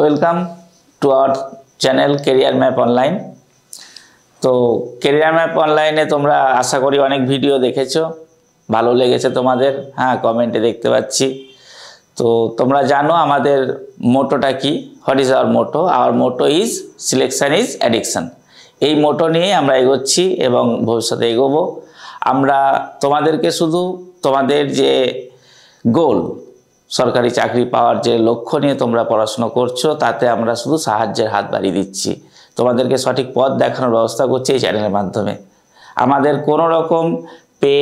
Welcome to our channel career map online. তো career map অনলাইনে তোমরা আশা করি অনেক ভিডিও দেখেছো, ভালো লেগেছে তোমাদের। হ্যাঁ, কমেন্টে দেখতে পাচ্ছি। তো তোমরা জানো আমাদের মোটোটা কি, what is our Moto? Hour Moto is selection is addiction. এই মোটো নিয়ে আমরা এগোচ্ছি এবং ভবিষ্যতে এগোবো। আমরা তোমাদেরকে শুধু তোমাদের যে গোল, সরকারি চাকরি পাওয়ার যে লক্ষ্য নিয়ে তোমরা পড়াশোনা করছো, তাতে আমরা শুধু সাহায্যের হাত বাড়িয়ে দিচ্ছি। তোমাদেরকে সঠিক পথ দেখানোর ব্যবস্থা করছি এই চ্যানেলের মাধ্যমে। আমাদের কোনো রকম পে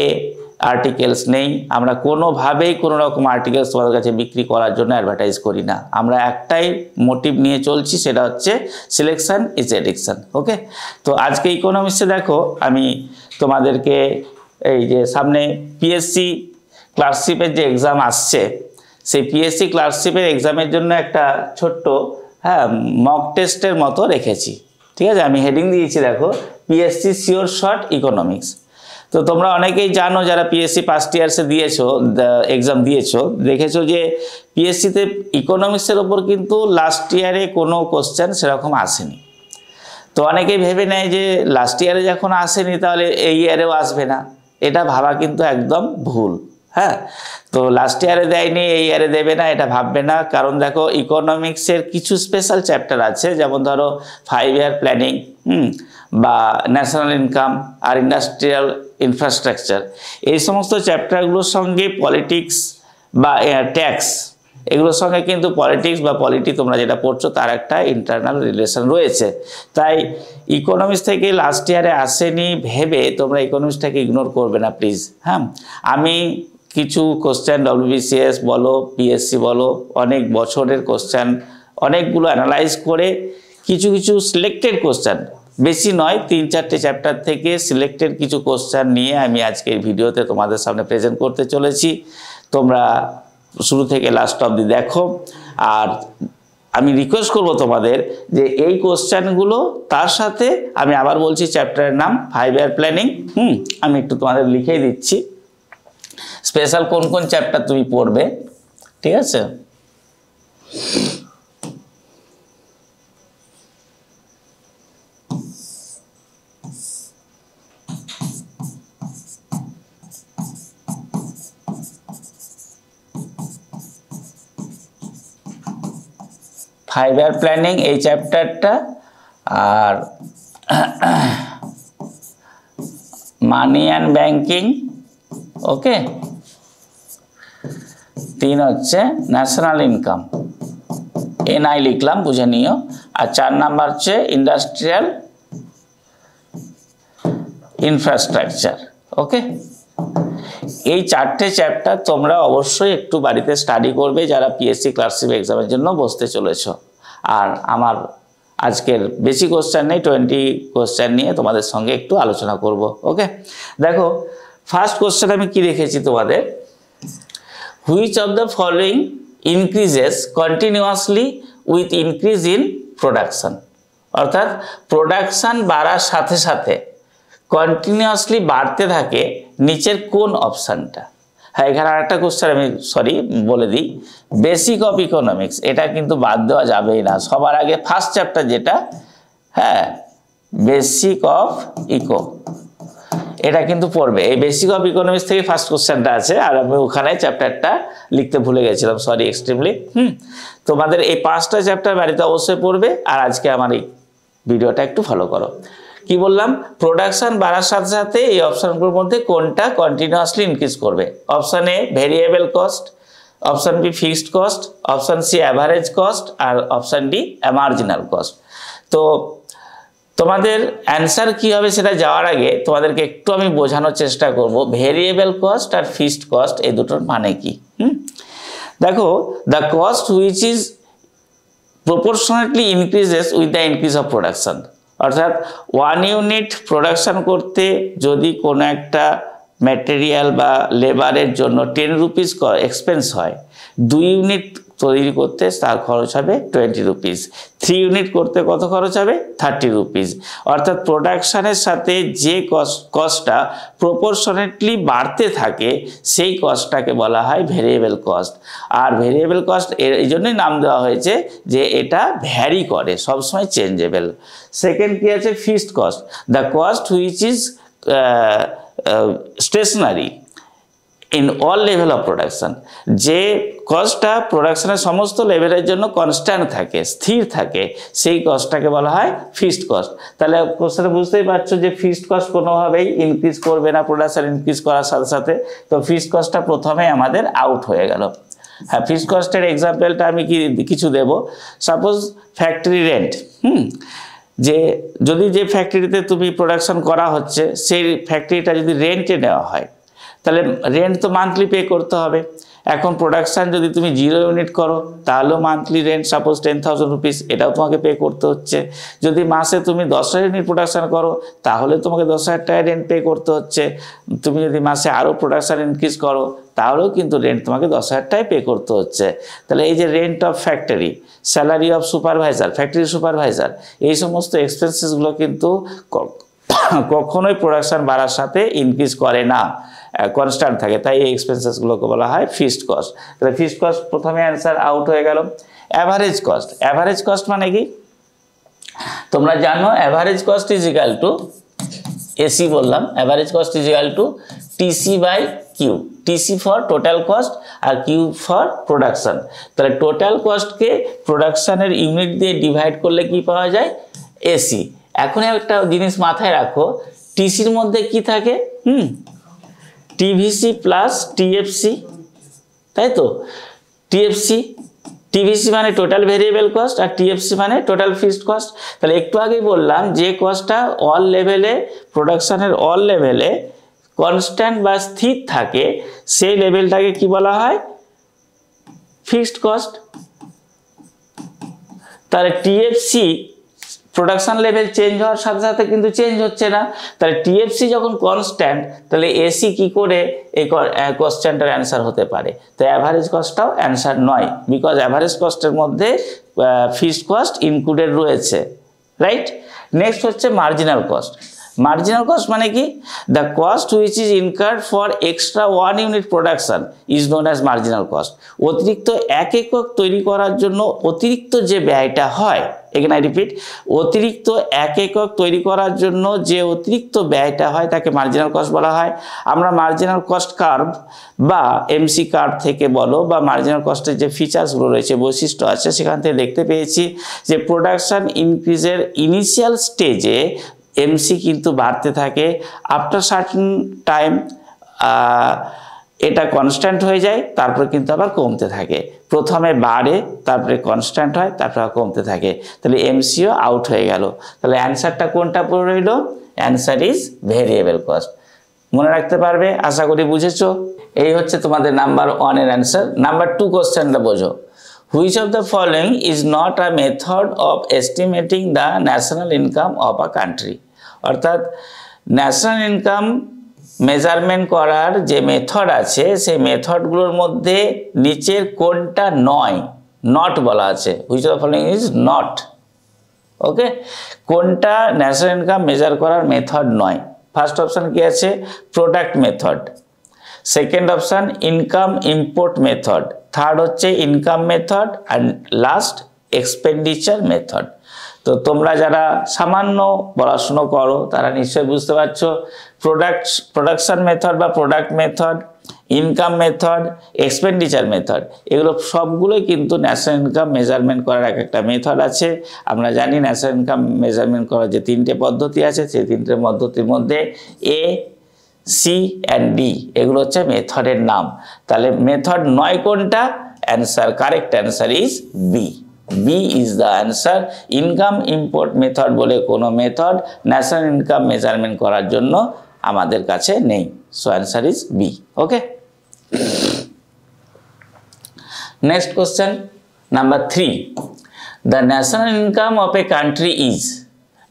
আর্টিকেলস নেই, আমরা কোনোভাবেই কোনো রকম আর্টিকেলস তোমাদের কাছে বিক্রি করার জন্য অ্যাডভার্টাইজ করি না। আমরা একটাই মোটিভ নিয়ে চলছি, সেটা হচ্ছে সিলেকশন ইজ অ্যাডিকশন। ওকে, তো আজকে ইকোনমিক্সে দেখো আমি তোমাদেরকে এই যে সামনে পিএসসি ক্লার্কশিপের যে এক্সাম আসছে, সেই পিএসসি ক্লার্কশিপের এক্সামের জন্য একটা ছোট্ট মক টেস্টের মতো রেখেছি। ঠিক আছে, আমি হেডিং দিয়েছি দেখো, পিএসসি শিওর শর্ট ইকোনমিক্স। তো তোমরা অনেকেই জানো যারা পিএসসি ফার্স্ট ইয়ার্সে দিয়েছো, এক্সাম দিয়েছো, দেখেছো যে পিএসসিতে ইকোনমিক্সের ওপর কিন্তু লাস্ট ইয়ারে কোনো কোশ্চেন সেরকম আসেনি। তো অনেকেই ভেবে নেয় যে লাস্ট ইয়ারে যখন আসেনি তাহলে এই ইয়ারেও আসবে না। এটা ভাবা কিন্তু একদম ভুল। হ্যাঁ, তো লাস্ট ইয়ারে দেয়নি, এই ইয়ারে দেবে না, এটা ভাববে না। কারণ দেখো ইকোনমিক্সের কিছু স্পেশাল চ্যাপ্টার আছে, যেমন ধরো 5 ইয়ার প্ল্যানিং বা ন্যাশনাল ইনকাম আর ইন্ডাস্ট্রিয়াল ইনফ্রাস্ট্রাকচার। এই সমস্ত চ্যাপ্টারগুলোর সঙ্গে পলিটিক্স বা ট্যাক্স, এগুলোর সঙ্গে কিন্তু পলিটিক্স বা পলিটি তোমরা যেটা পড়ছো তার একটা ইন্টারনাল রিলেশন রয়েছে। তাই ইকোনমিক্স থেকে লাস্ট ইয়ারে আসেনি ভেবে তোমরা ইকোনমিক্সটাকে ইগনোর করবে না প্লিজ। হ্যাঁ, আমি কিছু কোশ্চেন ডব্লিউবিসিএস বলো, পিএসসি বলো, অনেক বছরের কোশ্চেন অনেকগুলো অ্যানালাইজ করে কিছু কিছু সিলেক্টেড কোশ্চেন, বেশি নয়, 3-4টে চ্যাপ্টার থেকে সিলেক্টেড কিছু কোশ্চেন নিয়ে আমি আজকের ভিডিওতে তোমাদের সামনে প্রেজেন্ট করতে চলেছি। তোমরা শুরু থেকে লাস্ট অবধি দেখো। আর আমি রিকোয়েস্ট করব তোমাদের যে এই কোশ্চেনগুলো, তার সাথে আমি আবার বলছি চ্যাপ্টারের নাম 5 ইয়ার প্ল্যানিং। আমি একটু তোমাদের লিখেই দিচ্ছি স্পেশাল কোন কোন চ্যাপ্টার তুমি পড়বে। ঠিক আছে, ফাইভ ইয়ার প্ল্যানিং এই চ্যাপ্টারটা, আর মানি অ্যান্ড ব্যাংকিং। ওকে, 3 হচ্ছে ন্যাশনাল ইনকাম, এনআই লিখলাম, বুঝে নিও। আর 4 নাম্বার হচ্ছে ইন্ডাস্ট্রিয়াল ইনফ্রাস্ট্রাকচার। ওকে, এই 4টে চ্যাপ্টার তোমরা অবশ্যই একটু বাড়িতে স্টাডি করবে যারা পিএসসি ক্লার্কশিপ এক্সামের জন্য বসতে চলেছো। আর আমার আজকের বেশি কোশ্চেন নেই, 20 কোশ্চেন নিয়ে তোমাদের সঙ্গে একটু আলোচনা করব। ওকে, দেখো ফার্স্ট কোশ্চেন আমি কি রেখেছি তোমাদের, which of the following increases continuously with increase in production. অর্থাৎ প্রোডাকশান বাড়ার সাথে সাথে কন্টিনিউয়াসলি বাড়তে থাকে নিচের কোন অপশানটা? হ্যাঁ, এখানে আরেকটা কোশ্চেন আমি বলে দিই, বেসিক অফ ইকোনমিক্স, এটা কিন্তু বাদ দেওয়া যাবেই না। সবার আগে ফার্স্ট চ্যাপ্টার যেটা, হ্যাঁ, বেসিক অফ ইকো, এটা কিন্তু পড়বে। এই বেসিক অফ ইকোনমিক্স থেকে ফার্স্ট কোশ্চেনটা আছে, আর আমি ওখানে চ্যাপ্টারটা লিখতে ভুলে গেছিলাম, সরি এক্সট্রিমলি। তোমাদের এই 5টা চ্যাপ্টার বাড়িতে অবশ্যই পড়বে। আর আজকে আমার এই ভিডিওটা একটু ফলো করো। কি বললাম, প্রোডাকশন বাড়ার সাথে সাথে এই অপশানগুলোর মধ্যে কোনটা কন্টিনিউয়াসলি ইনক্রিজ করবে? Option A variable cost, option B fixed cost, option C average cost, আর অপশান ডি মার্জিনাল কস্ট। তো তোমাদের অ্যান্সার কী হবে সেটা যাওয়ার আগে তোমাদেরকে একটু আমি বোঝানোর চেষ্টা করব ভেরিয়েবল কস্ট আর ফিক্সড কস্ট এই দুটোর মানে কি। দেখো, the cost which is proportionately increases with the increase of production. অর্থাৎ 1 ইউনিট প্রোডাকশান করতে যদি কোনো একটা ম্যাটেরিয়াল বা লেবারের জন্য 10 রুপিস এক্সপেন্স হয়, 2 ইউনিট তৈরি করতে তার খরচ হবে 20 রুপিস, 3 ইউনিট করতে কত খরচ হবে 30 রুপিস। অর্থাৎ প্রোডাকশানের সাথে যে কস্টটা প্রপোর্শনেটলি বাড়তে থাকে সেই কস্টটাকে বলা হয় ভেরিয়েবল কস্ট। আর ভেরিয়েবল কস্ট এই জন্যই নাম দেওয়া হয়েছে যে এটা ভ্যারি করে, সবসময় চেঞ্জেবল। সেকেন্ড কি আছে fixed cost, the cost which is stationary in all level of production. যে কস্টটা প্রোডাকশনের সমস্ত লেভেলের জন্য কনস্ট্যান্ট থাকে, স্থির থাকে, সেই কস্টটাকে বলা হয় ফিক্সড কস্ট। তাহলে কোশ্চেনে বুঝতেই পারছো যে ফিক্সড কস্ট কোনোভাবেই ইনক্রিজ করবে না প্রোডাকশন ইনক্রিজ করার সাথে সাথে, তো ফিক্সড কস্টটা প্রথমে আমাদের আউট হয়ে গেল। হ্যাঁ, ফিক্সড কস্টের এক্সাম্পলটা আমি কিছু দেব। সাপোজ ফ্যাক্টরি রেন্ট, যে যদি যে ফ্যাক্টরিতে তুমি প্রোডাকশন করা হচ্ছে সেই ফ্যাক্টরিটা যদি রেন্টে নেওয়া হয় তাহলে রেন্ট তো মান্থলি পে করতে হবে। এখন প্রোডাকশান যদি তুমি 0 ইউনিট করো তাহলেও মান্থলি রেন্ট সাপোজ 10,000 রুপিস, এটাও তোমাকে পে করতে হচ্ছে। যদি মাসে তুমি 10,000 ইউনিট প্রোডাকশান করো তাহলে তোমাকে 10,000 টাকা রেন্ট পে করতে হচ্ছে। তুমি যদি মাসে আরও প্রোডাকশান ইনক্রিজ করো তাহলেও কিন্তু রেন্ট তোমাকে 10,000 টাকায় পে করতে হচ্ছে। তাহলে এই যে rent of factory, salary of supervisor, factory supervisor, এই সমস্ত এক্সপেন্সেসগুলো কিন্তু কখনোই প্রোডাকশান বাড়ার সাথে ইনক্রিজ করে না, কনস্ট্যান্ট থাকে, তাই এই এক্সপেন্সেসগুলোকে বলা হয় ফিক্সড কস্ট। তাহলে ফিক্সড কস্ট প্রথমে অ্যান্সার আউট হয়ে গেল। অ্যাভারেজ কস্ট, অ্যাভারেজ কস্ট মানে কি তোমরা জানো, average cost is equal to AC বললাম, average cost is equal to TC by Q, TC for total cost আর কিউ ফর প্রোডাকশান। তাহলে টোটাল কস্টকে প্রোডাকশানের ইউনিট দিয়ে ডিভাইড করলে কি পাওয়া যায় এসি। এখন একটা জিনিস মাথায় রাখো, টিসির মধ্যে কি থাকে টিভিসি প্লাস টিএফসি, তাই তো। টিভিসি মানে টোটাল ভেরিয়েবল কস্ট আর টিএফসি মানে টোটাল ফিক্সড কস্ট। তাহলে একটু আগেই বললাম যে কস্টটা অল লেভেলে, প্রোডাকশানের অল লেভেলে কনস্ট্যান্ট বা স্থির থাকে সেই লেভেলটাকে কি বলা হয় ফিক্সড কস্ট। তাহলে টিএফসি প্রোডাকশান লেভেল চেঞ্জ হওয়ার সাথে সাথে কিন্তু চেঞ্জ হচ্ছে না, তাহলে টিএফসি যখন কনস্ট্যান্ট তাহলে এসি কি করে এই কোশ্চেনটার অ্যান্সার হতে পারে। তো অ্যাভারেজ কস্টটাও অ্যান্সার নয়, বিকজ অ্যাভারেজ কস্টের মধ্যে ফিক্সড কস্ট ইনক্লুডেড রয়েছে, রাইট। নেক্সট হচ্ছে মার্জিনাল কস্ট। মার্জিনাল কস্ট মানে কি, the cost which is incurred for extra 1 unit production is known as marginal cost. অতিরিক্ত 1 একক তৈরি করার জন্য অতিরিক্ত যে ব্যয়টা হয়, এখানে আই রিপিট, অতিরিক্ত 1 একক তৈরি করার জন্য যে অতিরিক্ত ব্যয়টা হয় তাকে মার্জিনাল কস্ট বলা হয়। আমরা মার্জিনাল কস্ট কার্ভ বা এমসি কার্ভ থেকে বলো বা মার্জিনাল কস্টের যে ফিচার্সগুলো রয়েছে, বৈশিষ্ট্য আছে, সেখান থেকে দেখতে পেয়েছি যে প্রোডাকশান ইনক্রিজের ইনিশিয়াল স্টেজে এমসি কিন্তু বাড়তে থাকে, আফটার সার্টেন টাইম এটা কনস্ট্যান্ট হয়ে যায়, তারপরে কিন্তু আবার কমতে থাকে। প্রথমে বাড়ে, তারপরে কনস্ট্যান্ট হয়, তারপরে কমতে থাকে। তাহলে এমসিও আউট হয়ে গেল। তাহলে অ্যান্সারটা কোনটা পড়ে রইল, অ্যান্সার ইজ ভেরিয়েবল কস্ট। মনে রাখতে পারবে, আশা করি বুঝেছো। এই হচ্ছে তোমাদের নাম্বার 1 এর অ্যান্সার। নাম্বার 2 কোশ্চেনটা বোঝো, which of the following is not a method of estimating the national income of a country. অর্থাৎ ন্যাশনাল ইনকাম মেজারমেন্ট করার যে মেথড আছে সেই মেথডগুলোর মধ্যে নিচের কোনটা নয়, নট বলা আছে, which of the following is not. Okay, কোনটা ন্যাশনাল ইনকাম মেজার করার মেথড নয়। ফার্স্ট অপশান কি আছে, product method. Second option income import method. Third হচ্ছে income method and last expenditure method. তো তোমরা যারা সামান্য পড়াশুনো করো তারা নিশ্চয়ই বুঝতে পারছো প্রোডাকশন মেথড বা product method, income method, expenditure method, এগুলো সবগুলোই কিন্তু ন্যাশনাল ইনকাম মেজারমেন্ট করার একটা মেথড আছে। আমরা জানি ন্যাশনাল ইনকাম মেজারমেন্ট করার যে 3টে পদ্ধতি আছে, সেই 3টে পদ্ধতির মধ্যে এ, সি অ্যান্ড ডি এগুলো হচ্ছে মেথডের নাম। তাহলে মেথড নয় কোনটা, answer, correct answer is B. B is the answer. Income import method বলে কোনো মেথড ন্যাশনাল ইনকাম মেজারমেন্ট করার জন্য আমাদের কাছে নেই। So answer is B. Okay, next question number 3, the national income of a country is.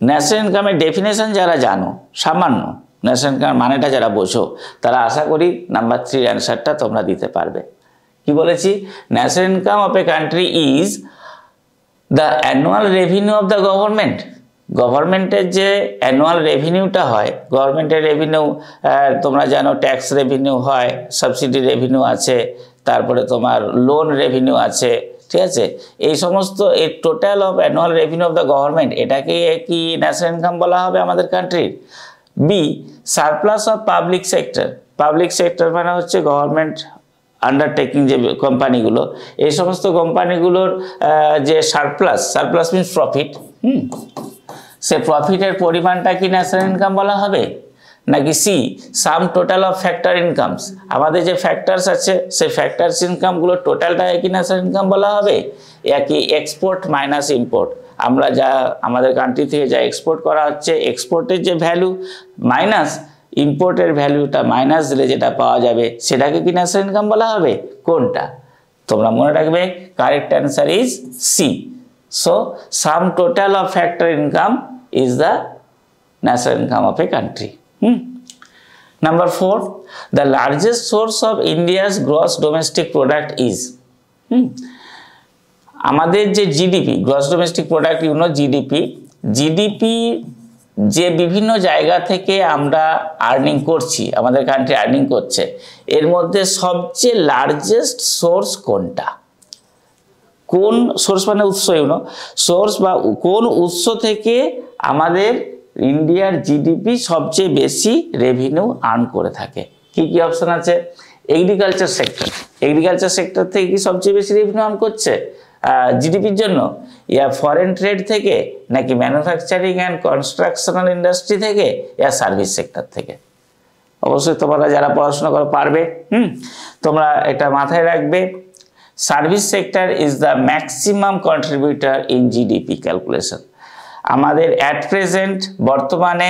National ইনকামের definition যারা জানো, সামান্য ন্যাশনাল ইনকাম মানেটা যারা বোঝো, তারা আশা করি নাম্বার 3 অ্যান্সারটা তোমরা দিতে পারবে। কি বলেছি, national income of a country is the annual revenue of the government, গভর্নমেন্টের যে অ্যানুয়াল রেভিনিউটা হয়, গভর্নমেন্টের রেভিনিউ তোমরা জানো ট্যাক্স রেভিনিউ হয়, সাবসিডি রেভিনিউ আছে, তারপরে তোমার লোন রেভিনিউ আছে, ঠিক আছে। এই সমস্ত এই total of annual revenue of the government, এটাকে কি ন্যাশনাল ইনকাম বলা হবে আমাদের কান্ট্রির। B surplus of public sector, public sector মানে হচ্ছে গভর্নমেন্ট আন্ডারটেকিং যে কোম্পানিগুলো, এই সমস্ত কোম্পানিগুলোর যে সারপ্লাস, সারপ্লাস মিনস প্রফিট, সে প্রফিটের পরিমাণটা কি ন্যাশনাল ইনকাম বলা হবে, নাকি see some total of factor incomes, আমাদের যে ফ্যাক্টরস আছে সেই ফ্যাক্টরস ইনকামগুলোর টোটালটাকে কি ন্যাশনাল ইনকাম বলা হবে, একই এক্সপোর্ট মাইনাস ইম্পোর্ট, আমরা যা আমাদের কান্ট্রি থেকে যা এক্সপোর্ট করা হচ্ছে এক্সপোর্টের যে ভ্যালু মাইনাস ইম্পোর্টের ভ্যালুটা মাইনাস দিলে যেটা পাওয়া যাবে সেটাকে কি ন্যাশনাল ইনকাম বলা হবে, কোনটা তোমরা মনে রাখবে, correct answer is C. So sum total of factor income is the national income of a country. Number 4, the largest source of India's gross domestic product is, আমাদের যে GDP, gross domestic product GDP, GDP যে বিভিন্ন জায়গা থেকে আমরা earning করছি, আমাদের country earning করছে, এর মধ্যে সবচেয়ে লার্জেস্ট সোর্স কোনটা, কোন সোর্স মানে উৎস, সোর্স বা কোন উৎস থেকে আমাদের ইন্ডিয়ার জিডিপি সবচেয়ে বেশি রেভিনিউ আর্ন করে থাকে। কি কি অপশন আছে, এগ্রিকালচার সেক্টর, এগ্রিকালচার সেক্টর থেকে কি সবচেয়ে বেশি রেভিনিউ আর্ন করছে জিডিপির জন্য, ইয়া ফরেন ট্রেড থেকে, নাকি ম্যানুফ্যাকচারিং অ্যান্ড কনস্ট্রাকশনাল ইন্ডাস্ট্রি থেকে, ইয়া সার্ভিস সেক্টর থেকে। অবশ্যই তোমরা যারা পড়াশোনা করে পারবে, তোমরা এটা মাথায় রাখবে, service sector is the maximum contributor in GDP calculation. আমাদের অ্যাট প্রেজেন্ট বর্তমানে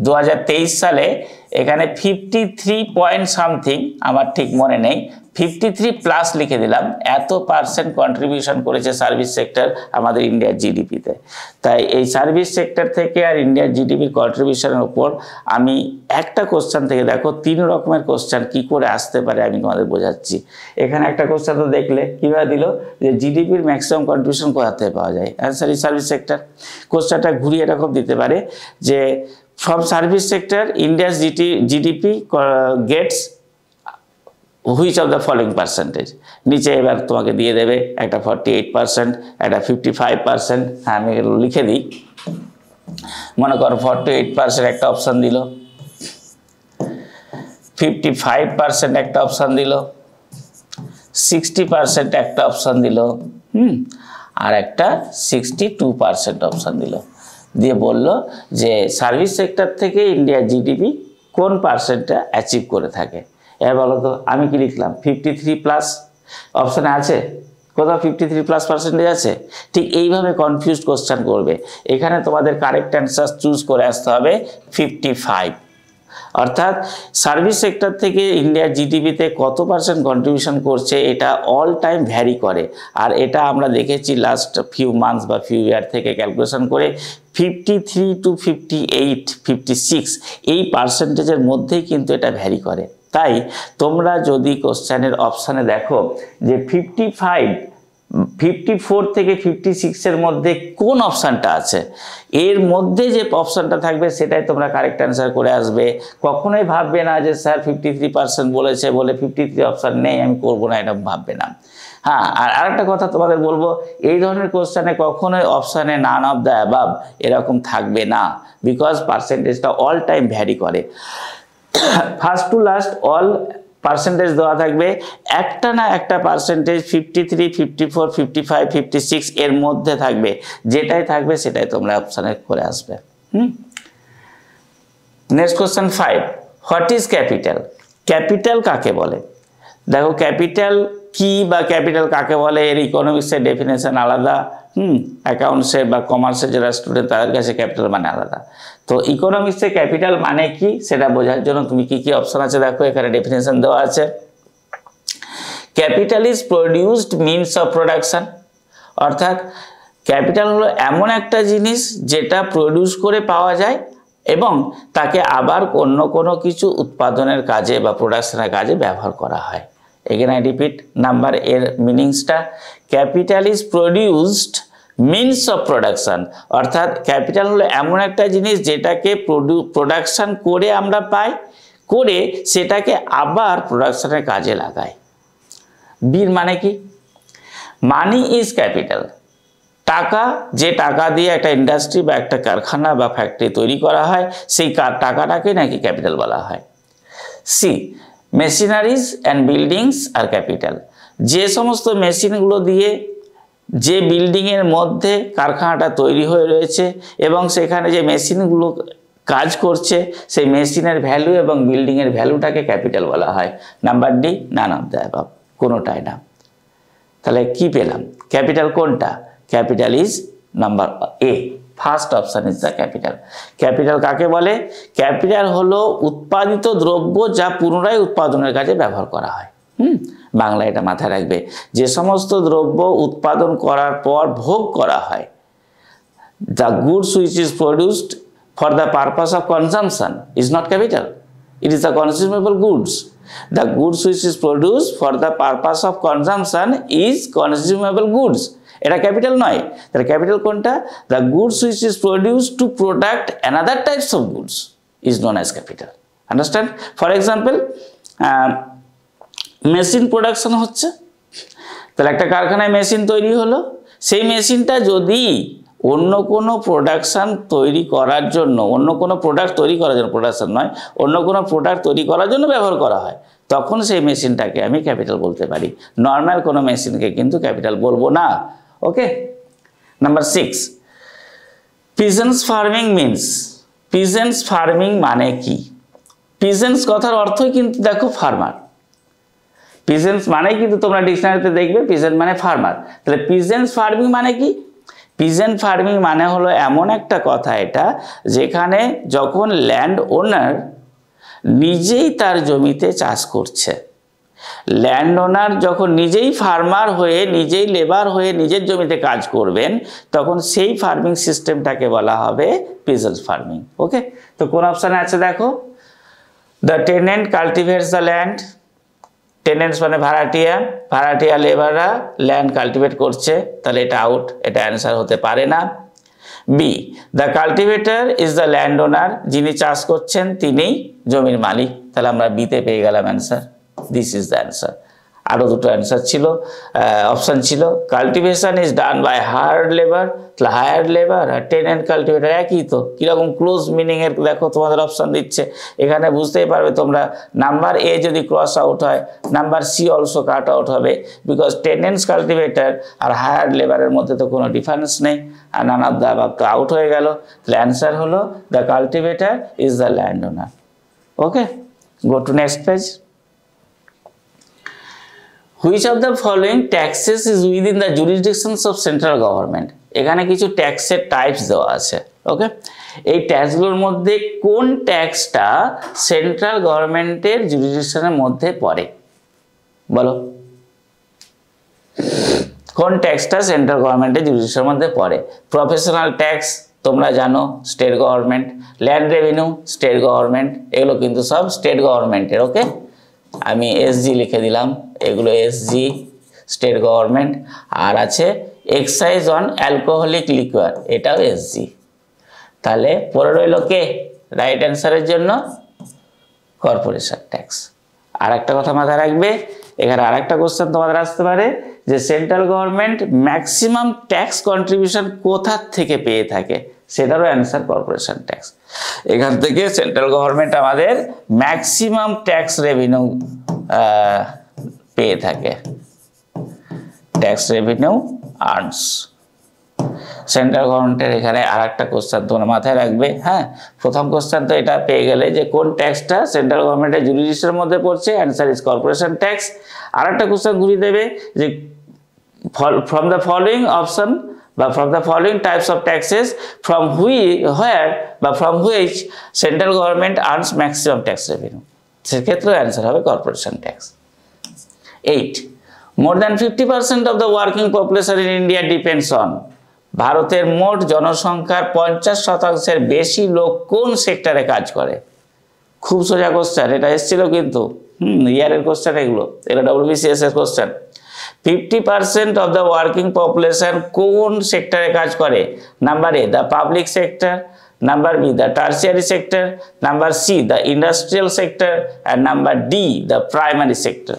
2023 সালে এখানে 53 পয়েন্ট সামথিং, আমার ঠিক মনে নেই, 53 প্লাস লিখে দিলাম, এত % কন্ট্রিবিউশন করেছে সার্ভিস সেক্টর আমাদের ইন্ডিয়ার জিডিপিতে। তাই এই সার্ভিস সেক্টর থেকে আর ইন্ডিয়ার জিডিপির কন্ট্রিবিউশনের উপর আমি একটা কোশ্চেন থেকে দেখো 3 রকমের কোশ্চেন কি করে আসতে পারে আমি তোমাদের বোঝাচ্ছি। এখানে একটা কোশ্চেন তো দেখলে কিভাবে দিল যে জিডিপির ম্যাক্সিমাম কন্ট্রিবিউশন কোথা থেকে পাওয়া যায়, অ্যান্সার ইজ সার্ভিস সেক্টর। কোশ্চেনটা ঘুরিয়ে এরকম দিতে পারে যে from service sector India's GDP gets which of the following percentage, নিচে এবার তোমাকে দিয়ে দেবে একটা 48%, একটা 55%, আমি লিখে দিই, মনে করো 48% একটা অপশান দিল, 55% একটা অপশান দিল, 60% একটা অপশান দিল, আর একটা 62% অপশান দিল, দিয়ে বলল যে সার্ভিস সেক্টর থেকে ইন্ডিয়ার জিডিপি কোন পার্সেন্টটা অ্যাচিভ করে থাকে। এবার বলো তো আমি কি লিখলাম, 53 প্লাস অপশানে আছে, কোথাও 53+% আছে। ঠিক এইভাবে কনফিউজ কোশ্চেন করবে, এখানে তোমাদের কারেক্ট অ্যান্সার চুজ করে আসতে হবে 55। অর্থাৎ সার্ভিস সেক্টর থেকে ইন্ডিয়ার জিডিপিতে কত % কন্ট্রিবিউশন করছে এটা অল টাইম ভ্যারি করে, আর এটা আমরা দেখেছি লাস্ট ফিউ মান্থস বা ফিউ ইয়ার থেকে ক্যালকুলেশন করে 53 to 58, 56 এই পার্সেন্টেজের মধ্যেই কিন্তু এটা ভ্যারি করে। তাই তোমরা যদি কোশ্চেনের অপশানে দেখো যে 54 থেকে 56 এর মধ্যে কোন অপশানটা আছে, এর মধ্যে যে অপশানটা থাকবে সেটাই তোমরা কারেক্ট অ্যান্সার করে আসবে। কখনোই ভাববে না যে স্যার 53% বলেছে বলে 53 অপশান নেই আমি করবো না, এটা ভাববে না। হ্যাঁ, আর আরেকটা কথা তোমাদের বলবো, এই ধরনের কোশ্চেনে কখনোই অপশানে নান অফ দ্য অ্যাবাভ এরকম থাকবে না, বিকজ পার্সেন্টেজটা অল টাইম ভ্যারি করে। First to last all percentage দেওয়া থাকবে, একটা না একটা পার্সেন্টেজ 53, 54, 55, 56 এর মধ্যে থাকবে, যেটাই থাকবে সেটাই তোমরা অপশানে করে আসবে। Next question 5, what is capital? Capital কাকে বলে? দেখো ক্যাপিটাল কি বা ক্যাপিটাল কাকে বলে এর ইকোনমিক্সের ডেফিনেশন আলাদা, অ্যাকাউন্টসের বা কমার্সের যারা স্টুডেন্ট তাদের কাছে ক্যাপিটাল মানে আলাদা। তো ইকোনমিক্সে ক্যাপিটাল মানে কি সেটা বোঝার জন্য তুমি কি কি অপশন আছে দেখো, এখানে ডেফিনেশন দেওয়া আছে। Capital is produced means of production, অর্থাৎ ক্যাপিটাল হলো এমন একটা জিনিস যেটা প্রডিউস করে পাওয়া যায় এবং তাকে আবার অন্য কোনো কিছু উৎপাদনের কাজে বা প্রোডাকশনের কাজে ব্যবহার করা হয়, এগেন আই রিপিট, নাম্বার এর মিনিংসটা, capital is produced means of production, অর্থাৎ ক্যাপিটাল হলো এমন একটা জিনিস যেটাকে প্রোডাকশান করে আমরা পাই, করে সেটাকে আবার প্রোডাকশানের কাজে লাগাই। বির মানে কি? মানি ইজ ক্যাপিটাল, টাকা, যে টাকা দিয়ে একটা ইন্ডাস্ট্রি বা একটা কারখানা বা ফ্যাক্টরি তৈরি করা হয় সেই টাকাটাকে নাকি ক্যাপিটাল বলা হয়। সি, মেশিনারিজ অ্যান্ড বিল্ডিংস আর ক্যাপিটাল, যে সমস্ত মেশিনগুলো দিয়ে যে বিল্ডিংয়ের মধ্যে কারখানাটা তৈরি হয়ে রয়েছে এবং সেখানে যে মেশিনগুলো কাজ করছে সেই মেশিনের ভ্যালু এবং বিল্ডিংয়ের ভ্যালুটাকে ক্যাপিটাল বলা হয়। Number D, naan of the above, কোনোটাই না। তাহলে কি পেলাম? ক্যাপিটাল কোনটা? Capital is number A, first option is the capital. Capital কাকে বলে? ক্যাপিটাল হলো উৎপাদিত দ্রব্য যা পুনরায় উৎপাদনের কাজে ব্যবহার করা হয়। বাংলা এটা মাথায় রাখবে, যে সমস্ত দ্রব্য উৎপাদন করার পর ভোগ করা হয়, the goods which is produced for the purpose of consumption is not capital, it is the consumable goods. The goods which is produced for the purpose of consumption is consumable goods, এটা capital নয়। তাহলে capital কোনটা? The goods which is produced to product another types of goods is known as capital. Understand? For example, machine production হচ্ছে, তাহলে একটা কারখানায় machine তৈরি হলো, সেই মেশিনটা যদি অন্য কোনো প্রোডাকশান তৈরি করার জন্য, অন্য কোনো প্রোডাক্ট তৈরি করার জন্য, প্রোডাকশান নয়, অন্য কোনো প্রোডাক্ট তৈরি করার জন্য ব্যবহার করা হয়, তখন সেই মেশিনটাকে আমি ক্যাপিটাল বলতে পারি। নর্মাল কোনো মেশিনকে কিন্তু ক্যাপিটাল বলবো না। ওকে, number 6, pigeons farming means. Pigeons farming মানে কি? পিজেন্স কথার অর্থই কিন্তু দেখো ফার্মার। পিজেন্স মানে কিন্তু তোমরা ডিকশনারিতে দেখবে পিজেন্ট মানে ফার্মার। তাহলে পিজেন্স ফার্মিং মানে কি? পিজেন্ট ফার্মিং মানে হলো এমন একটা কথা এটা, যেখানে যখন ল্যান্ড ওনার নিজেই তার জমিতে চাষ করছে, ল্যান্ড ওনার যখন নিজেই ফার্মার হয়ে, নিজেই লেবার হয়ে নিজের জমিতে কাজ করবেন, তখন সেই ফার্মিং সিস্টেমটাকে বলা হবে পিজেন্ট ফার্মিং। ওকে, তো কোন অপশানে আছে দেখো, the tenant cultivates the land. Tenants মানে ভাড়াটিয়া, ভাড়াটিয়া লেবাররা ল্যান্ড কাল্টিভেট করছে, তাহলে এটা আউট, এটা অ্যান্সার হতে পারে না। B, the cultivator is the land owner, যিনি চাষ করছেন তিনিই জমির মালিক, তাহলে আমরা বিতে পেয়ে গেলাম answer. This is the answer. আরও দুটো অ্যান্সার ছিল, অপশান ছিল, cultivation is done by hired labour, তাহলে হায়ার্ড লেবার আর টেনেন্ট কাল্টিভেটর একই তো, কীরকম ক্লোজ মিনিংয়ের দেখো তোমাদের অপশান দিচ্ছে, এখানে বুঝতেই পারবে তোমরা। নাম্বার এ যদি ক্রস আউট হয়, number C also cut out হবে, বিকজ টেনেন্টস কাল্টিভেটর আর হায়ার্ড লেবারের মধ্যে তো কোনো ডিফারেন্স নেই, আর নান অফ দ্য অ্যাবাভ তো আউট হয়ে গেল। তাহলে অ্যান্সার হলো the cultivator is the land owner. Okay, go to next page. Which of the following taxes is within the jurisdictions of central government? এখানে কিছু ট্যাক্সের টাইপস দেওয়া আছে। ওকে, এই ট্যাক্সগুলোর মধ্যে কোন ট্যাক্সটা সেন্ট্রাল গভর্নমেন্টের জুরিসডিকশনের মধ্যে পড়ে? বলো, কোন ট্যাক্সটা সেন্ট্রাল গভর্নমেন্টের জুরিসডিকশনের মধ্যে পড়ে? প্রফেশনাল ট্যাক্স তোমরা জানো state government, land revenue state government, এগুলো কিন্তু সব স্টেট গভর্নমেন্টের। ওকে, আমি এসজি লিখে দিলাম, এগুলো এসজি স্টেট গভর্নমেন্ট। আর আছে এক্সাইজ অন অ্যালকোহলিক লিকুয়ার, এটাও এসজি। তাহলে পরে রইল কে? রাইট অ্যান্সারের জন্য কর্পোরেশন ট্যাক্স। আর একটা কথা মাথায় রাখবে, এখানে আর একটা কোশ্চেন তোমাদের আসতে পারে যে central government maximum tax contribution কোথা থেকে পেয়ে থাকে, সেটারও অ্যান্সার কর্পোরেশন ট্যাক্স। এখান থেকে সেন্ট্রাল গভর্নমেন্ট আমাদের ম্যাক্সিমাম ট্যাক্স রেভিনিউ পেয়ে থাকে, ট্যাক্স রেভিনিউ আর্নস। সেন্ট্রাল গভর্নমেন্টের এখানে আর একটা কোশ্চেন তোমরা মাথায় রাখবে। হ্যাঁ, প্রথম কোশ্চেন তো এটা পেয়ে গেলে যে কোন ট্যাক্সটা সেন্ট্রাল গভর্নমেন্টের জুরিসডিকশনের মধ্যে পড়ছে, অ্যান্সার ইজ কর্পোরেশন ট্যাক্স। আর একটা কোশ্চেন ঘুরিয়ে দেবে যে ফ্রম দ্য ফলোইং অপশন বা from the following types of taxes from where বা from which central government earns maximum tax revenue, সেক্ষেত্রে অ্যান্সার হবে corporation tax. 8, more than 50% of the working population in India depends on, ভারতের মোট জনসংখ্যার 50% বেশি লোক কোন সেক্টরে কাজ করে? খুব সোজা কোশ্চেন, এটা এসেছিল কিন্তু ইয়ারের কোশ্চেন এগুলো, এটা WBCS এর question. 50% of the working population কোন সেক্টরে কাজ করে? Number A the public sector, number B the tertiary sector, number C the industrial sector, and number D the primary sector.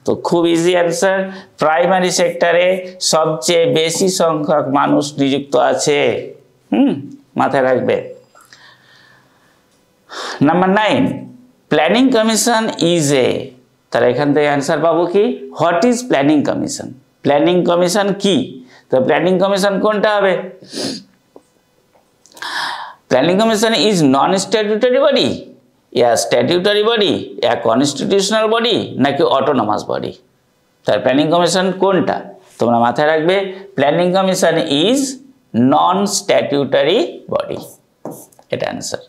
তো খুব ইজি অ্যান্সার, প্রাইমারি সেক্টরে সবচেয়ে বেশি সংখ্যক মানুষ নিযুক্ত আছে। মাথায় রাখবে। Number 9, planning commission is a, তাহলে এখান থেকে অ্যান্সার পাবো কি? What is planning commission? Planning commission কি? তো প্ল্যানিং কমিশন কোনটা হবে? Planning commission is non statutory body, yeah statutory body, yeah constitutional body, নাকি অটোনমাস বডি? তার প্ল্যানিং কমিশন কোনটা? তোমরা মাথায় রাখবে, planning commission is non statutory body, এটা অ্যান্সার।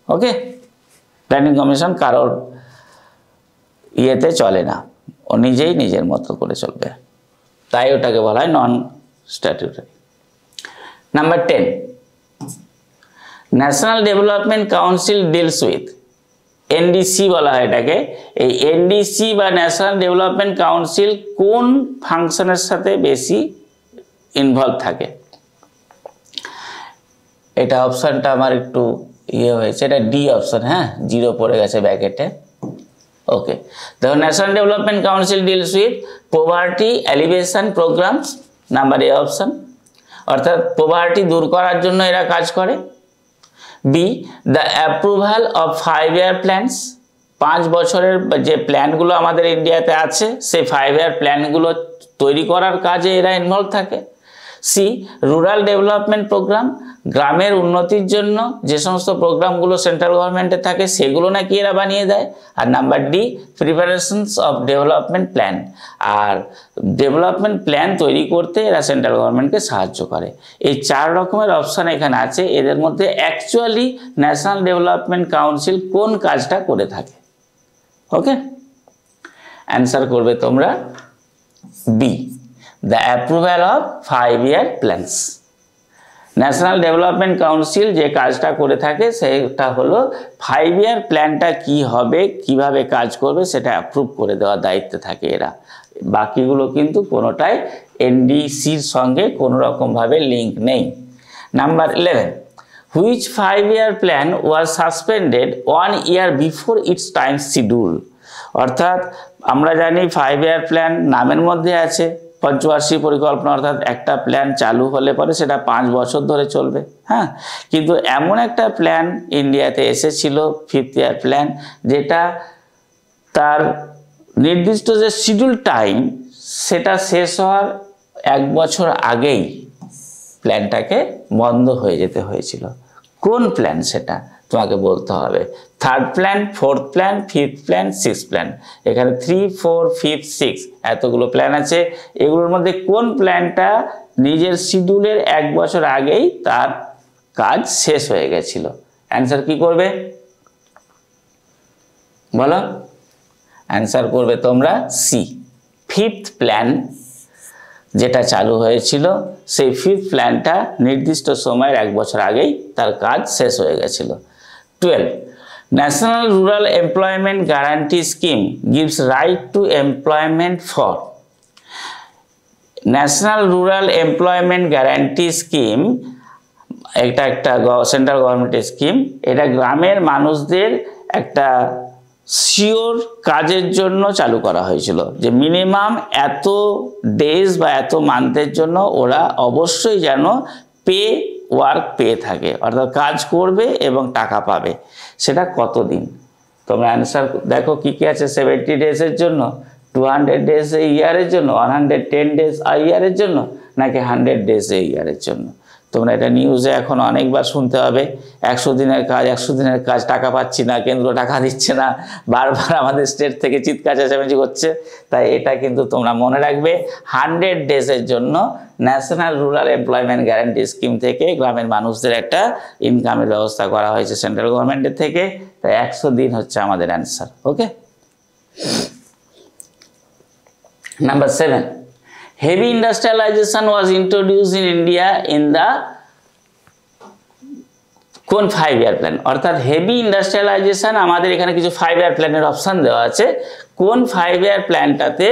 ওকে, প্ল্যানিং কমিশন কারোর ইয়েতে চলে না, ও নিজেই নিজের মতো করে চলবে, তাই ওটাকে বলা হয় non statutory. Number 10, national development council deals with, NDC বলা হয় এটাকে। এই এনডিসি বা ন্যাশনাল ডেভেলপমেন্ট কাউন্সিল কোন ফাংশনের সাথে বেশি ইনভলভ থাকে? এটা অপশনটা আমার একটু ইয়ে হয়েছে, এটা ডি অপশন, হ্যাঁ, 0 পড়ে গেছে ব্যাকেটে। ওকে, দেখো, national development council deals with poverty elevation programs, number A option, অর্থাৎ পভার্টি দূর করার জন্য এরা কাজ করে। B the approval of 5-year plans, 5 বছরের যে প্ল্যানগুলো আমাদের ইন্ডিয়াতে আছে সেই 5-year প্ল্যানগুলো তৈরি করার কাজে এরা ইনভলভ থাকে। সি রুরাল ডেভেলপমেন্ট প্রোগ্রাম, গ্রামের উন্নতির জন্য যে সমস্ত প্রোগ্রামগুলো সেন্ট্রাল গভর্নমেন্টে থাকে সেগুলো নাকি এরা বানিয়ে দেয়। আর number D preparations of development plan, আর ডেভেলপমেন্ট প্ল্যান তৈরি করতে এরা সেন্ট্রাল গভর্নমেন্টকে সাহায্য করে। এই 4 রকমের অপশান এখানে আছে, এদের মধ্যে অ্যাকচুয়ালি ন্যাশনাল ডেভেলপমেন্ট কাউন্সিল কোন কাজটা করে থাকে? ওকে, অ্যান্সার করবে তোমরা B the approval of 5-year plans. National development council যে কাজটা করে থাকে সেটা হলো 5-year প্ল্যানটা কি হবে, কিভাবে কাজ করবে সেটা অ্যাপ্রুভ করে দেওয়ার দায়িত্বে থাকে এরা। বাকিগুলো কিন্তু কোনোটাই এনডিসির সঙ্গে কোনো রকমভাবে লিঙ্ক নেই। Number 11, which 5-year plan was suspended 1 year before it's time schedule? অর্থাৎ আমরা জানি 5-year প্ল্যান নামের মধ্যে আছে, পঞ্চবার্ষিক পরিকল্পনা, অর্থাৎ একটা প্ল্যান চালু হলে পরে সেটা 5 বছর ধরে চলবে। হ্যাঁ, কিন্তু এমন একটা প্ল্যান ইন্ডিয়াতে এসেছিল 5th year প্ল্যান, যেটা তার নির্দিষ্ট যে শিডিউল টাইম সেটা শেষ হওয়ার 1 বছর আগেই প্ল্যানটাকে বন্ধ হয়ে যেতে হয়েছিল। কোন প্ল্যান সেটা তোমাকে বলতে হবে। 3rd plan, 4th plan, 5th plan, 6th plan, এখানে 3, 4, 5, 6 এতগুলো প্ল্যান আছে। এগুলোর মধ্যে কোন প্ল্যানটা নিজের শিডিউলের 1 বছর আগেই তার কাজ শেষ হয়ে গেছিল? অ্যান্সার কি করবে বলো? অ্যান্সার করবে তোমরা সি, 5th প্ল্যান যেটা চালু হয়েছিল সেই 5th প্ল্যানটা নির্দিষ্ট সময়ের 1 বছর আগেই তার কাজ শেষ হয়ে গেছিল। 12, national rural employment guarantee scheme gives right two employment for. National rural employment guarantee scheme এটা একটা সেন্ট্রাল গভর্নমেন্টের স্কিম। এটা গ্রামের মানুষদের একটা শিওর কাজের জন্য চালু করা হয়েছিল, যে মিনিমাম এত ডেজ বা এত মান্থের জন্য ওরা অবশ্যই যেন ওয়ার্ক পেয়ে থাকে, অর্থাৎ কাজ করবে এবং টাকা পাবে। সেটা কতদিন? তোমরা অ্যান্সার দেখো কি কি আছে। 70 ডেজের জন্য, 200 ডেজ এ ইয়ারের জন্য, 110 ডেজ আ ইয়ারের জন্য, নাকি 100 ডেজ এ ইয়ারের জন্য? তোমরা এটা নিউজে এখন অনেকবার শুনতে হবে, 100 দিনের কাজ, 100 দিনের কাজ, টাকা পাচ্ছি না, কেন্দ্র টাকা দিচ্ছে না, বারবার আমাদের স্টেট থেকে চিৎকার চেঁচামেচি করছে। তাই এটা কিন্তু তোমরা মনে রাখবে, 100 ডেজের জন্য national rural employment guarantee scheme থেকে গ্রামের মানুষদের একটা ইনকামের ব্যবস্থা করা হয়েছে সেন্ট্রাল গভর্নমেন্টের থেকে। তাই 100 দিন হচ্ছে আমাদের answer. Okay, number 7, heavy industrialization was introduced in India in the কোন 5 ইয়ার প্ল্যান, অর্থাৎ হেভি ইন্ডাস্ট্রিয়ালাইজেশন আমাদের এখানে কিছু 5 ইয়ার প্ল্যানের অপশান দেওয়া আছে। কোন 5 ইয়ার প্ল্যানটাতে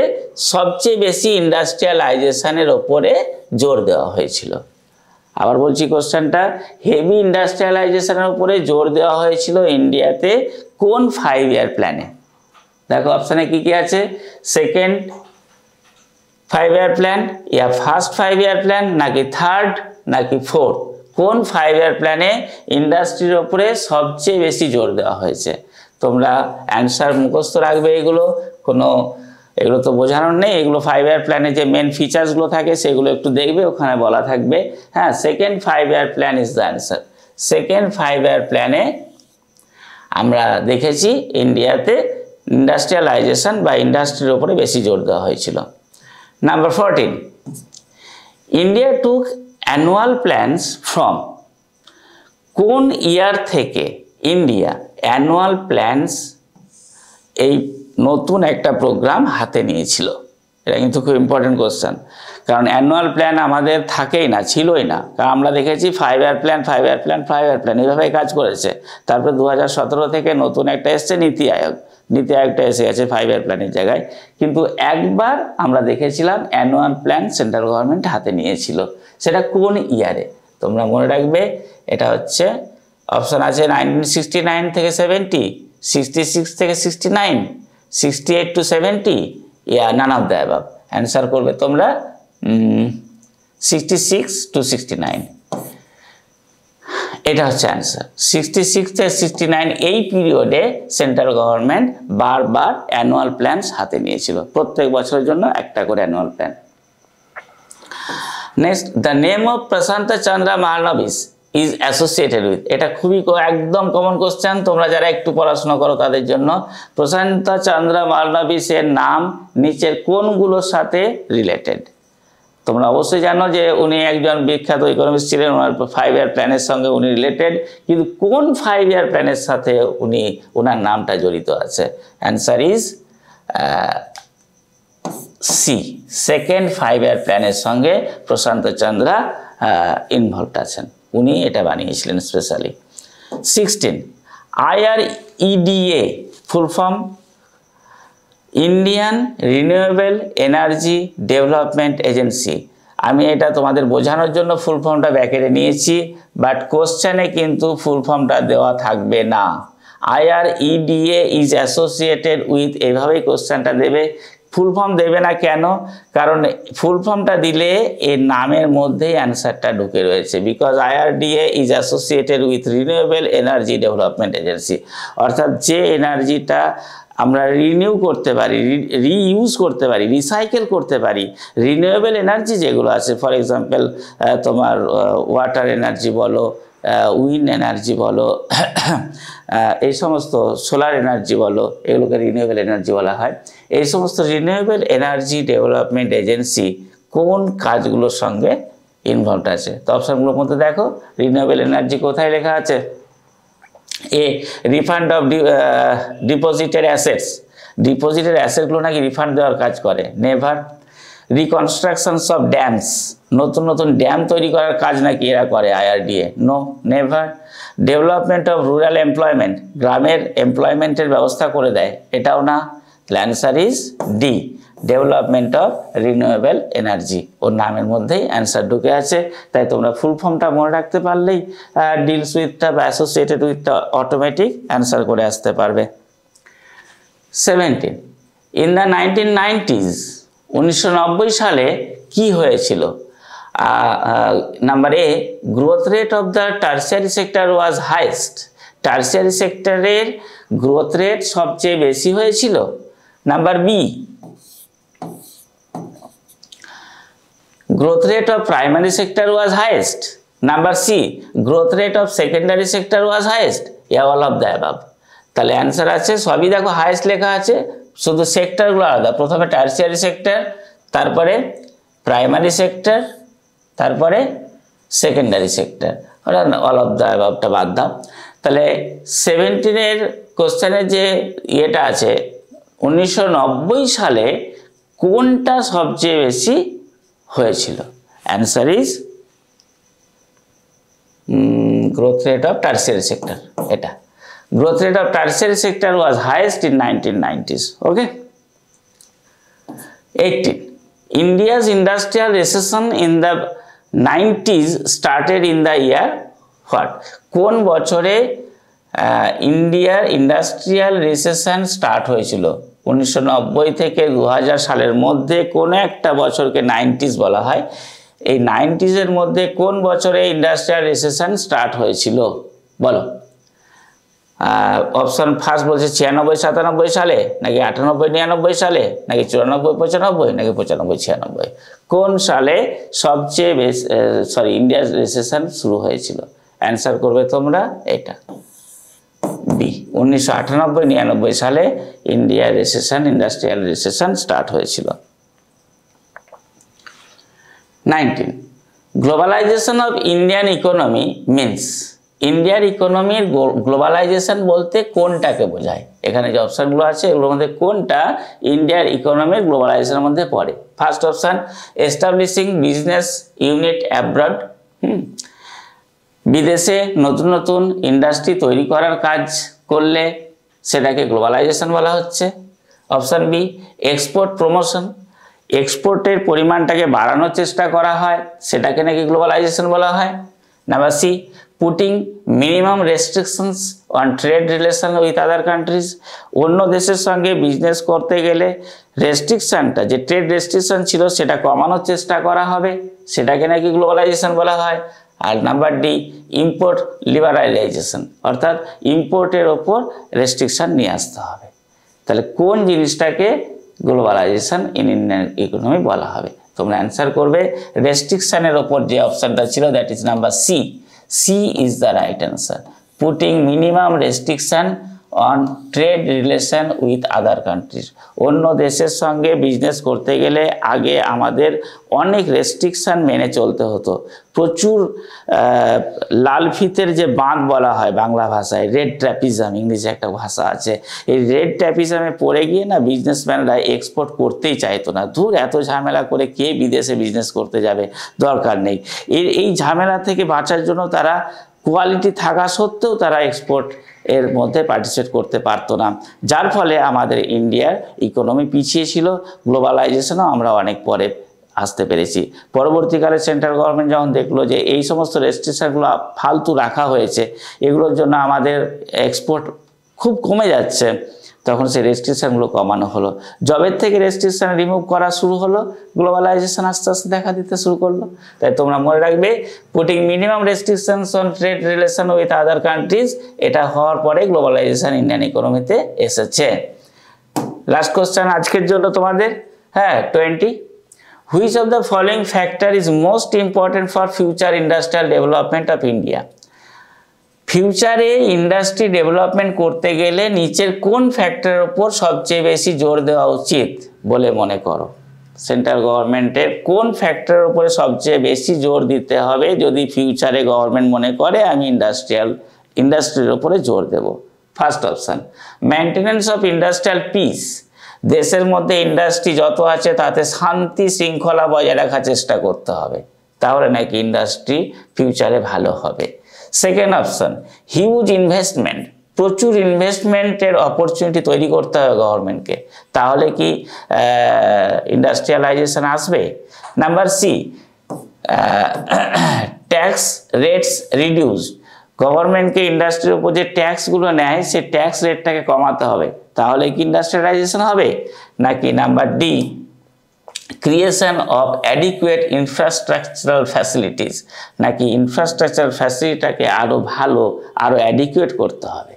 সবচেয়ে বেশি ইন্ডাস্ট্রিয়ালাইজেশনের ওপরে জোর দেওয়া হয়েছিল? আবার বলছি কোশ্চেনটা, হেভি ইন্ডাস্ট্রিয়ালাইজেশনের উপরে জোর দেওয়া হয়েছিল ইন্ডিয়াতে কোন 5 ইয়ার প্ল্যানে? দেখো অপশানে কি কি আছে, সেকেন্ড 5 ইয়ার প্ল্যান, ইয়া ফার্স্ট 5 ইয়ার প্ল্যান, নাকি থার্ড, নাকি ফোর্থ? কোন 5 ইয়ার প্ল্যানে ইন্ডাস্ট্রির ওপরে সবচেয়ে বেশি জোর দেওয়া হয়েছে? তোমরা অ্যান্সার মুখস্থ রাখবে, এগুলো তো বোঝানোর নেই, এগুলো 5 ইয়ার প্ল্যানে যে মেন ফিচার্সগুলো থাকে সেগুলো একটু দেখবে, ওখানে বলা থাকবে। হ্যাঁ, second 5 year plan is the answer. Second 5 ইয়ার প্ল্যানে আমরা দেখেছি ইন্ডিয়াতে ইন্ডাস্ট্রিয়ালাইজেশন বা ইন্ডাস্ট্রির ওপরে বেশি জোর দেওয়া হয়েছিল। Number 14, India took annual plans from, কোন ইয়ার থেকে ইন্ডিয়া অ্যানুয়াল প্ল্যানস এই নতুন একটা প্রোগ্রাম হাতে নিয়েছিল? এটা কিন্তু খুব ইম্পর্টেন্ট কোশ্চেন, কারণ অ্যানুয়াল প্ল্যান আমাদের থাকেই না, ছিলই না। কারণ আমরা দেখেছি 5 year plan 5 year plan 5 year plan এইভাবেই কাজ করেছে। তারপরে 2017 থেকে নতুন একটা এসছে নীতি আয়োগটা এসে গেছে 5 ইয়ার প্ল্যানের জায়গায়। কিন্তু একবার আমরা দেখেছিলাম অ্যানুয়াল প্ল্যান সেন্ট্রাল গভর্নমেন্ট হাতে নিয়েছিল, সেটা কোন ইয়ারে? তোমরা মনে রাখবে, এটা হচ্ছে অপশান আছে 1969 থেকে 70, 66 থেকে 69, 68 to 70, yeah naan of the above. Answer করবে তোমরা 66 to 69, এটা হচ্ছে অ্যান্সার। 66 থেকে 69 এই পিরিয়ডে সেন্ট্রাল গভর্নমেন্ট বারবার অ্যানুয়াল প্ল্যানস হাতে নিয়েছিল, প্রত্যেক বছরের জন্য একটা করে annual plan. Next, the name of Prasanta Chandra Mahalanobis is associated with, এটা খুবই একদম কমন কোশ্চেন, তোমরা যারা একটু পড়াশোনা করো তাদের জন্য। প্রশান্ত চন্দ্র মাহালনোবিসের নাম নিচের কোনগুলোর সাথে রিলেটেড? তোমরা অবশ্যই জানো যে উনি একজন বিখ্যাত ইকোনমিস্ট ছিলেন, ওনার 5 ইয়ার প্ল্যানের সঙ্গে উনি রিলেটেড, কিন্তু কোন 5 ইয়ার প্ল্যানের সাথে ওনার নামটা জড়িত আছে? অ্যান্সার ইজ সি, সেকেন্ড 5 ইয়ার প্ল্যানের সঙ্গে প্রশান্ত চন্দ্র ইনভলভড আছেন, উনি এটা বানিয়েছিলেন specially. 16, IREDA full form? Indian renewable energy development agency. আমি এটা তোমাদের বোঝানোর জন্য ফুল ফর্মটা ব্যাকেটে নিয়েছি, বাট কোশ্চেনে কিন্তু ফুল ফর্মটা দেওয়া থাকবে না। IREDA ইজ অ্যাসোসিয়েটেড উইথ, এইভাবেই কোশ্চেনটা দেবে। ফুল ফর্ম দেবে না কেন? কারণ ফুল ফর্মটা দিলে এর নামের মধ্যেই অ্যান্সারটা ঢুকে রয়েছে, because IRDA is associated with renewable energy development agency, অর্থাৎ যে এনার্জিটা আমরা রিনিউ করতে পারি, রিইউজ করতে পারি, রিসাইকেল করতে পারি, রিনিউয়েবল এনার্জি যেগুলো আছে, ফর এক্সাম্পল তোমার ওয়াটার এনার্জি বলো, উইন্ড এনার্জি বলো, এই সমস্ত সোলার এনার্জি বলো, এগুলোকে রিনিউয়েবল এনার্জি বলা হয়। এই সমস্ত রিনিউয়েবল এনার্জি ডেভেলপমেন্ট এজেন্সি কোন কাজগুলোর সঙ্গে ইনভলভড আছে? তো অপশানগুলোর মধ্যে দেখো রিনিউয়েবল এনার্জি কোথায় লেখা আছে? A, refund of deposited assets, deposited অ্যাসেটগুলো নাকি রিফান্ড দেওয়ার কাজ করে, নেভার। রিকনস্ট্রাকশনস অফ ড্যামস, নতুন নতুন ড্যাম তৈরি করার কাজ নাকি এরা করে IRDA, no, never. Development of rural employment, গ্রামের এমপ্লয়মেন্টের ব্যবস্থা করে দেয়, এটাও না। Answer is D, development of renewable energy, ওর নামের মধ্যেই অ্যান্সার ঢুকে আছে। তাই তোমরা ফুল ফর্মটা মনে রাখতে পারলেই ডিলস উইথটা বা অ্যাসোসিয়েটেড উইথটা অটোমেটিক অ্যান্সার করে আসতে পারবে। 17, ইন দ্য 1990s, 1990 সালে কি হয়েছিল? Number A, growth rate of the tertiary sector was highest, tertiary সেক্টরের গ্রোথ রেট সবচেয়ে বেশি হয়েছিল। Number B, growth rate of primary sector was highest. Number C, growth rate of secondary sector was highest. Yeah, all of the above. তাহলে answer আছে সবই, দেখো highest লেখা আছে, শুধু সেক্টরগুলো আলাদা। প্রথমে টার্সিয়ারি সেক্টর, তারপরে প্রাইমারি সেক্টর, তারপরে secondary sector, all of the অ্যাবাভটা বাদ দাও। তাহলে 17-এর কোশ্চেনের যে ইয়েটা আছে, 1990 সালে কোনটা সবচেয়ে বেশি হয়েছিল? Answer is growth rate of tertiary sector. Eta growth rate of tertiary sector was highest in 1990s. Okay. 18. India's industrial recession in the 90s started in the year what? কোন বছরে ইন্ডিয়ার ইন্ডাস্ট্রিয়াল রিসেশন স্টার্ট হয়েছিল? 1990 থেকে 2000 সালের মধ্যে কোন একটা বছরকে 90s বলা হয়। এই 90s এর মধ্যে কোন বছরে ইন্ডাস্ট্রিয়াল রিসেশন স্টার্ট হয়েছিল বলো। অপশন ফার্স্ট বলছে 96-97 সালে, নাকি 98-99 সালে, নাকি 94-95, নাকি 95-96। কোন সালে সবচেয়ে বেশি ইন্ডিয়ার রিসেশন শুরু হয়েছিল? অ্যান্সার করবে তোমরা এটা বি, 1998-99 সালে ইন্ডিয়ার রিসেশন, ইন্ডাস্ট্রিয়াল রিসেশন স্টার্ট হয়েছিল। 19. Globalisation of Indian economy means. ইন্ডিয়ার ইকোনমির গ্লোবালাইজেশন বলতে কোনটাকে বোঝায়? এখানে যে অপশনগুলো আছে এগুলোর মধ্যে কোনটা ইন্ডিয়ার ইকোনমির গ্লোবালাইজেশনের মধ্যে পড়ে? First option establishing business unit abroad, বিদেশে নতুন নতুন ইন্ডাস্ট্রি তৈরি করার কাজ করলে সেটাকে গ্লোবালাইজেশন বলা হচ্ছে। অপশন বি এক্সপোর্ট প্রমোশন, এক্সপোর্টের পরিমাণটাকে বাড়ানোর চেষ্টা করা হয় সেটাকে নাকি গ্লোবালাইজেশন বলা হয়। Number C putting minimum restrictions on trade relation with other countries, অন্য দেশের সঙ্গে বিজনেস করতে গেলে রেস্ট্রিকশনটা, যে ট্রেড রেস্ট্রিকশন ছিল সেটা কমানোর চেষ্টা করা হবে, সেটাকে নাকি গ্লোবালাইজেশন বলা হয়। আর নাম্বার ডি ইম্পোর্ট লিবারালাইজেশন, অর্থাৎ ইম্পোর্টের ওপর রেস্ট্রিকশন নিয়ে আসতে হবে। তাহলে কোন জিনিসটাকে গ্লোবালাইজেশন ইন ইন্ডিয়ান ইকোনমি বলা হবে? তোমরা অ্যান্সার করবে রেস্ট্রিকশনের ওপর যে অপশনটা ছিল, that is number C. C is the right answer. Putting minimum restriction on trade relation with other countries, অন্য দেশের সঙ্গে বিজনেস করতে গেলে আগে আমাদের অনেক রেস্ট্রিকশান মেনে চলতে হতো। প্রচুর লাল ফিতের যে বাঁধ বলা হয় বাংলা ভাষায়, রেড ট্র্যাপিজম ইংলিশে একটা ভাষা আছে, এই রেড ট্র্যাপিজমে পড়ে গিয়ে না বিজনেসম্যানরা এক্সপোর্ট করতেই চাইতো না। ধুর এত ঝামেলা করে কে বিদেশে বিজনেস করতে যাবে, দরকার নেই। এই ঝামেলা থেকে বাঁচার জন্য তারা কোয়ালিটি থাকা সত্ত্বেও তারা এক্সপোর্ট এর মধ্যে পার্টিসিপেট করতে পারতো না, যার ফলে আমাদের ইন্ডিয়ার ইকোনমি পিছিয়ে ছিল। গ্লোবালাইজেশনও আমরা অনেক পরে আসতে পেরেছি। পরবর্তীকালে সেন্ট্রাল গভর্নমেন্ট যখন দেখলো যে এই সমস্ত রেস্ট্রিকশনগুলো ফালতু রাখা হয়েছে, এগুলোর জন্য আমাদের এক্সপোর্ট খুব কমে যাচ্ছে, তখন সেই রেস্ট্রিকশনগুলো কমানো হলো। জবের থেকে রেস্ট্রিকশন রিমুভ করা শুরু হলো, গ্লোবালাইজেশন আস্তে আস্তে দেখা দিতে শুরু করলো। তাই তোমরা মনে রাখবে putting minimum restrictions on trade relation with other countries, এটা হওয়ার পরে গ্লোবালাইজেশন ইন্ডিয়ান ইকোনমিতে এসেছে। লাস্ট কোশ্চেন আজকের জন্য তোমাদের, 20, which of the following factor is most important for future industrial development of India? ফিউচারে ইন্ডাস্ট্রি ডেভেলপমেন্ট করতে গেলে নিচের কোন ফ্যাক্টরের উপর সবচেয়ে বেশি জোর দেওয়া উচিত বলে মনে করো? সেন্ট্রাল গভর্নমেন্টের কোন ফ্যাক্টরের উপরে সবচেয়ে বেশি জোর দিতে হবে যদি ফিউচারে গভর্নমেন্ট মনে করে আমি ইন্ডাস্ট্রির উপরে জোর দেব? First option maintenance of industrial peace, দেশের মধ্যে ইন্ডাস্ট্রি যত আছে তাতে শান্তি শৃঙ্খলা বজায় রাখার চেষ্টা করতে হবে, তাহলে নাকি ইন্ডাস্ট্রি ফিউচারে ভালো হবে। সেকেন্ড অপশন হিউজ ইনভেস্টমেন্ট, প্রচুর ইনভেস্টমেন্টের অপরচুনিটি তৈরি করতে হবে গভর্নমেন্টকে, তাহলে কি ইন্ডাস্ট্রিয়ালাইজেশন আসবে। Number C tax rates reduce, গভর্নমেন্টকে ইন্ডাস্ট্রির উপর যে ট্যাক্সগুলো নেয় সেই ট্যাক্স রেটটাকে কমাতে হবে, তাহলে কি ইন্ডাস্ট্রিয়ালাইজেশন হবে। নাকি number D creation of adequate infrastructural facilities, নাকি ইনফ্রাস্ট্রাকচারাল ফ্যাসিলিটিটাকে আরও ভালো আরও অ্যাডিকুয়েট করতে হবে।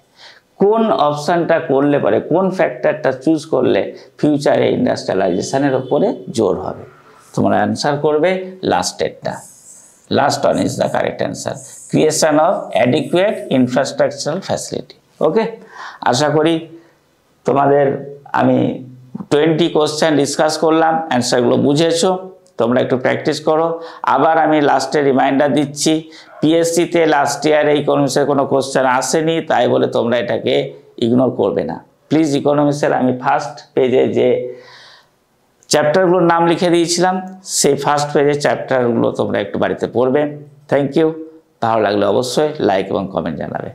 কোন অপশানটা করলে পরে, কোন ফ্যাক্টরটা চুজ করলে ফিউচারে ইন্ডাস্ট্রিয়ালাইজেশনের ওপরে জোর হবে? তোমরা অ্যান্সার করবে লাস্টেরটা, last one is the correct answer, creation of adequate infrastructural facility. Okay, আশা করি তোমাদের আমি 20 কোশ্চেন ডিসকাস করলাম, অ্যান্সারগুলো বুঝেছো, তোমরা একটু প্র্যাকটিস করো। আবার আমি লাস্টে রিমাইন্ডার দিচ্ছি, পিএসসিতে লাস্ট ইয়ারে ইকোনমিক্সের কোনো কোশ্চেন আসেনি, তাই বলে তোমরা এটাকে ইগনোর করবে না প্লিজ। ইকোনমিক্সের আমি ফার্স্ট পেজে যে চ্যাপ্টারগুলোর নাম লিখে দিয়েছিলাম, সেই ফার্স্ট পেজের চ্যাপ্টারগুলো তোমরা একটু বাড়িতে পড়বে। Thank you. ভালো লাগলে অবশ্যই লাইক এবং কমেন্ট জানাবে।